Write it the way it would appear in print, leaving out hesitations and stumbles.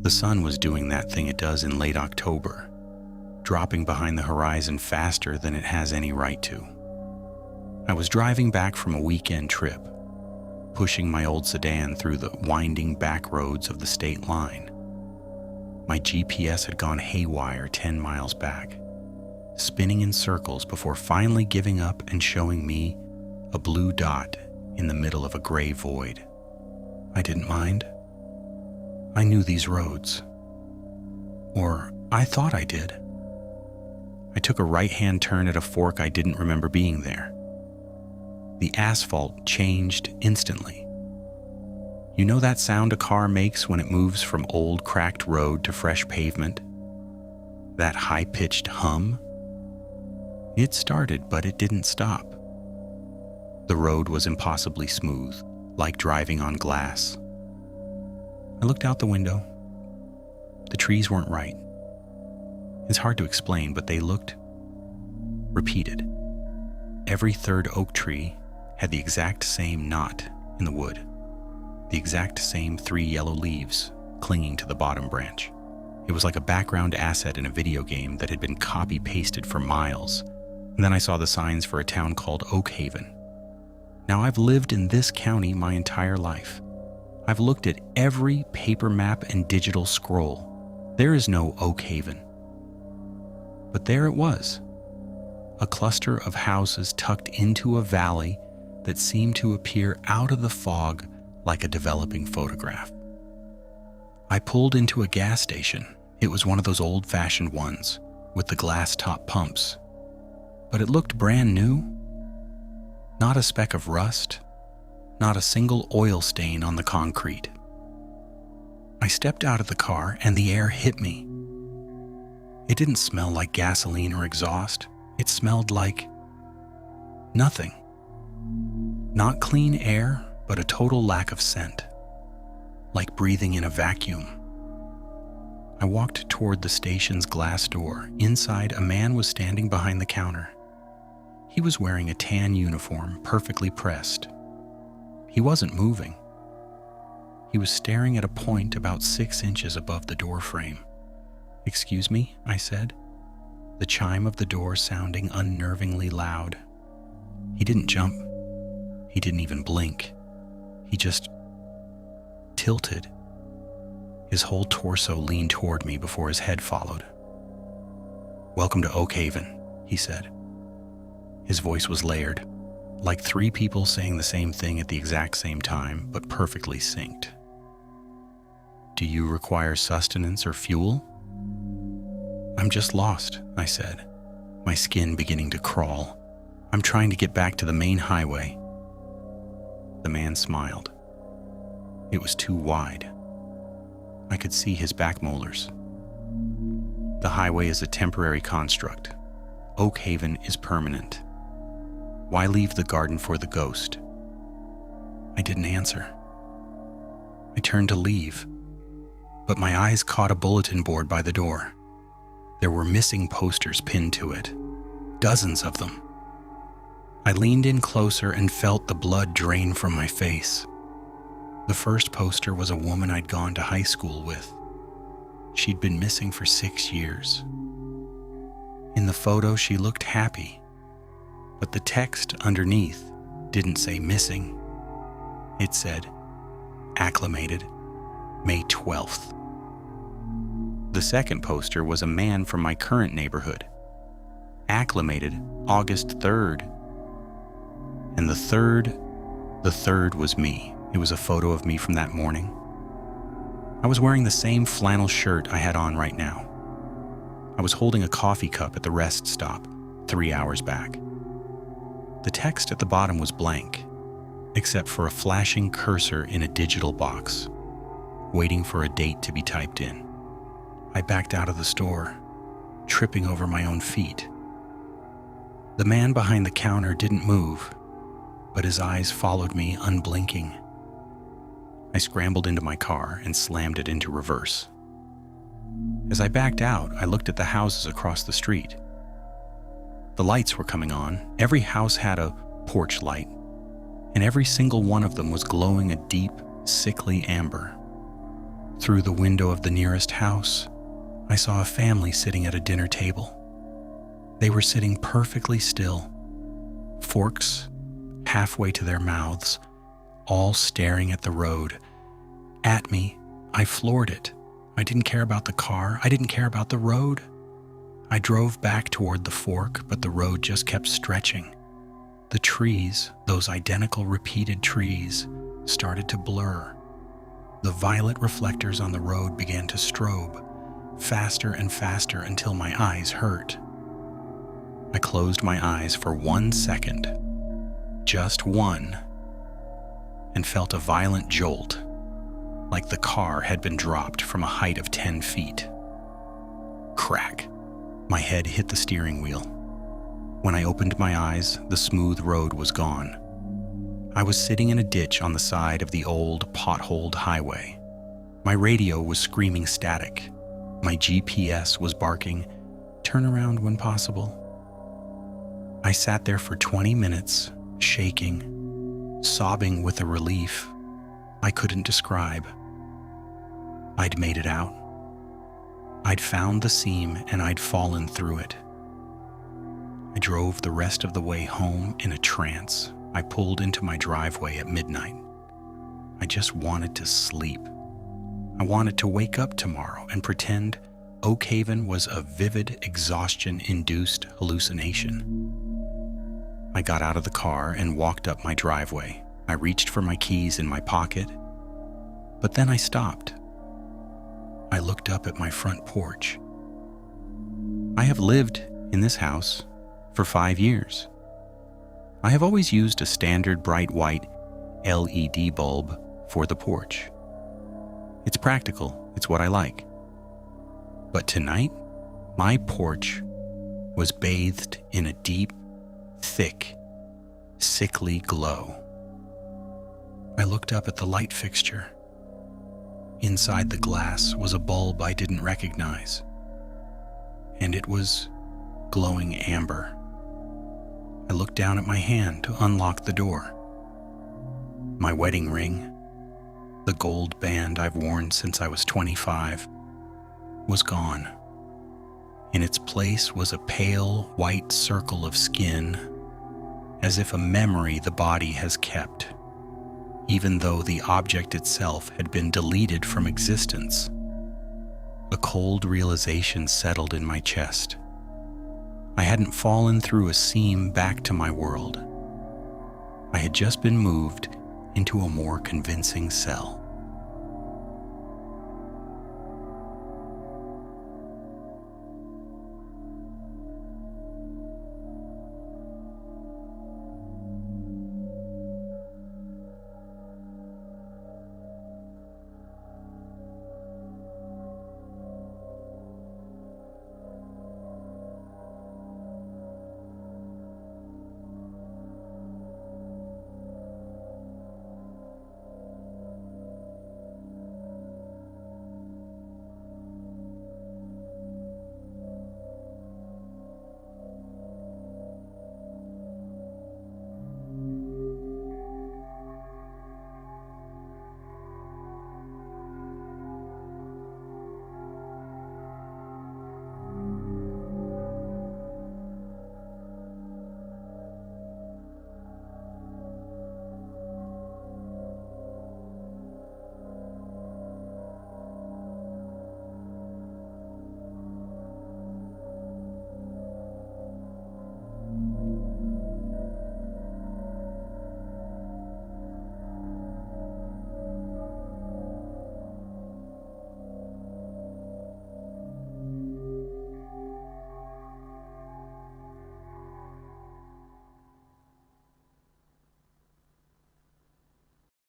The sun was doing that thing it does in late October, dropping behind the horizon faster than it has any right to. I was driving back from a weekend trip, pushing my old sedan through the winding back roads of the state line. My GPS had gone haywire 10 miles back, spinning in circles before finally giving up and showing me a blue dot in the middle of a gray void. I didn't mind. I knew these roads. Or I thought I did. I took a right-hand turn at a fork I didn't remember being there. The asphalt changed instantly. You know that sound a car makes when it moves from old cracked road to fresh pavement? That high-pitched hum? It started, but it didn't stop. The road was impossibly smooth, like driving on glass. I looked out the window. The trees weren't right. It's hard to explain, but they looked repeated. Every third oak tree had the exact same knot in the wood, the exact same 3 yellow leaves clinging to the bottom branch. It was like a background asset in a video game that had been copy-pasted for miles. And then I saw the signs for a town called Oakhaven. Now, I've lived in this county my entire life. I've looked at every paper map and digital scroll. There is no Oakhaven. But there it was, a cluster of houses tucked into a valley that seemed to appear out of the fog like a developing photograph. I pulled into a gas station. It was one of those old-fashioned ones with the glass-top pumps. But it looked brand new. Not a speck of rust, not a single oil stain on the concrete. I stepped out of the car and the air hit me. It didn't smell like gasoline or exhaust. It smelled like nothing. Not clean air, but a total lack of scent, like breathing in a vacuum. I walked toward the station's glass door. Inside, a man was standing behind the counter. He was wearing a tan uniform, perfectly pressed. He wasn't moving. He was staring at a point about 6 inches above the door frame. "Excuse me," I said, the chime of the door sounding unnervingly loud. He didn't jump. He didn't even blink. He just tilted. His whole torso leaned toward me before his head followed. "Welcome to Oakhaven," he said. His voice was layered, like 3 people saying the same thing at the exact same time, but perfectly synced. "Do you require sustenance or fuel?" "I'm just lost," I said, my skin beginning to crawl. "I'm trying to get back to the main highway." The man smiled. It was too wide. I could see his back molars. "The highway is a temporary construct. Oakhaven is permanent. Why leave the garden for the ghost?" I didn't answer. I turned to leave, but my eyes caught a bulletin board by the door. There were missing posters pinned to it, dozens of them. I leaned in closer and felt the blood drain from my face. The first poster was a woman I'd gone to high school with. She'd been missing for 6 years. In the photo, she looked happy, but the text underneath didn't say missing. It said, "Acclimated, May 12th. The second poster was a man from my current neighborhood. Acclimated, August 3rd. And the third was me. It was a photo of me from that morning. I was wearing the same flannel shirt I had on right now. I was holding a coffee cup at the rest stop 3 hours back. The text at the bottom was blank, except for a flashing cursor in a digital box, waiting for a date to be typed in. I backed out of the store, tripping over my own feet. The man behind the counter didn't move, but his eyes followed me unblinking. I scrambled into my car and slammed it into reverse. As I backed out, I looked at the houses across the street. The lights were coming on. Every house had a porch light, and every single one of them was glowing a deep, sickly amber. Through the window of the nearest house, I saw a family sitting at a dinner table. They were sitting perfectly still, forks halfway to their mouths, all staring at the road. At me, I floored it. I didn't care about the car. I didn't care about the road. I drove back toward the fork, but the road just kept stretching. The trees, those identical repeated trees, started to blur. The violet reflectors on the road began to strobe, faster and faster until my eyes hurt. I closed my eyes for 1 second, just one, and felt a violent jolt, like the car had been dropped from a height of 10 feet. Crack! My head hit the steering wheel. When I opened my eyes, the smooth road was gone. I was sitting in a ditch on the side of the old, potholed highway. My radio was screaming static. My GPS was barking, "Turn around when possible." I sat there for 20 minutes, shaking, sobbing with a relief I couldn't describe. I'd made it out. I'd found the seam and I'd fallen through it. I drove the rest of the way home in a trance. I pulled into my driveway at midnight. I just wanted to sleep. I wanted to wake up tomorrow and pretend Oakhaven was a vivid, exhaustion-induced hallucination. I got out of the car and walked up my driveway. I reached for my keys in my pocket, but then I stopped. I looked up at my front porch. I have lived in this house for 5 years. I have always used a standard bright white LED bulb for the porch. It's practical, it's what I like. But tonight, my porch was bathed in a deep, thick, sickly glow. I looked up at the light fixture. Inside the glass was a bulb I didn't recognize, and it was glowing amber. I looked down at my hand to unlock the door. My wedding ring, the gold band I've worn since I was 25, was gone. In its place was a pale white circle of skin, as if a memory the body has kept, even though the object itself had been deleted from existence. A cold realization settled in my chest. I hadn't fallen through a seam back to my world. I had just been moved into a more convincing cell.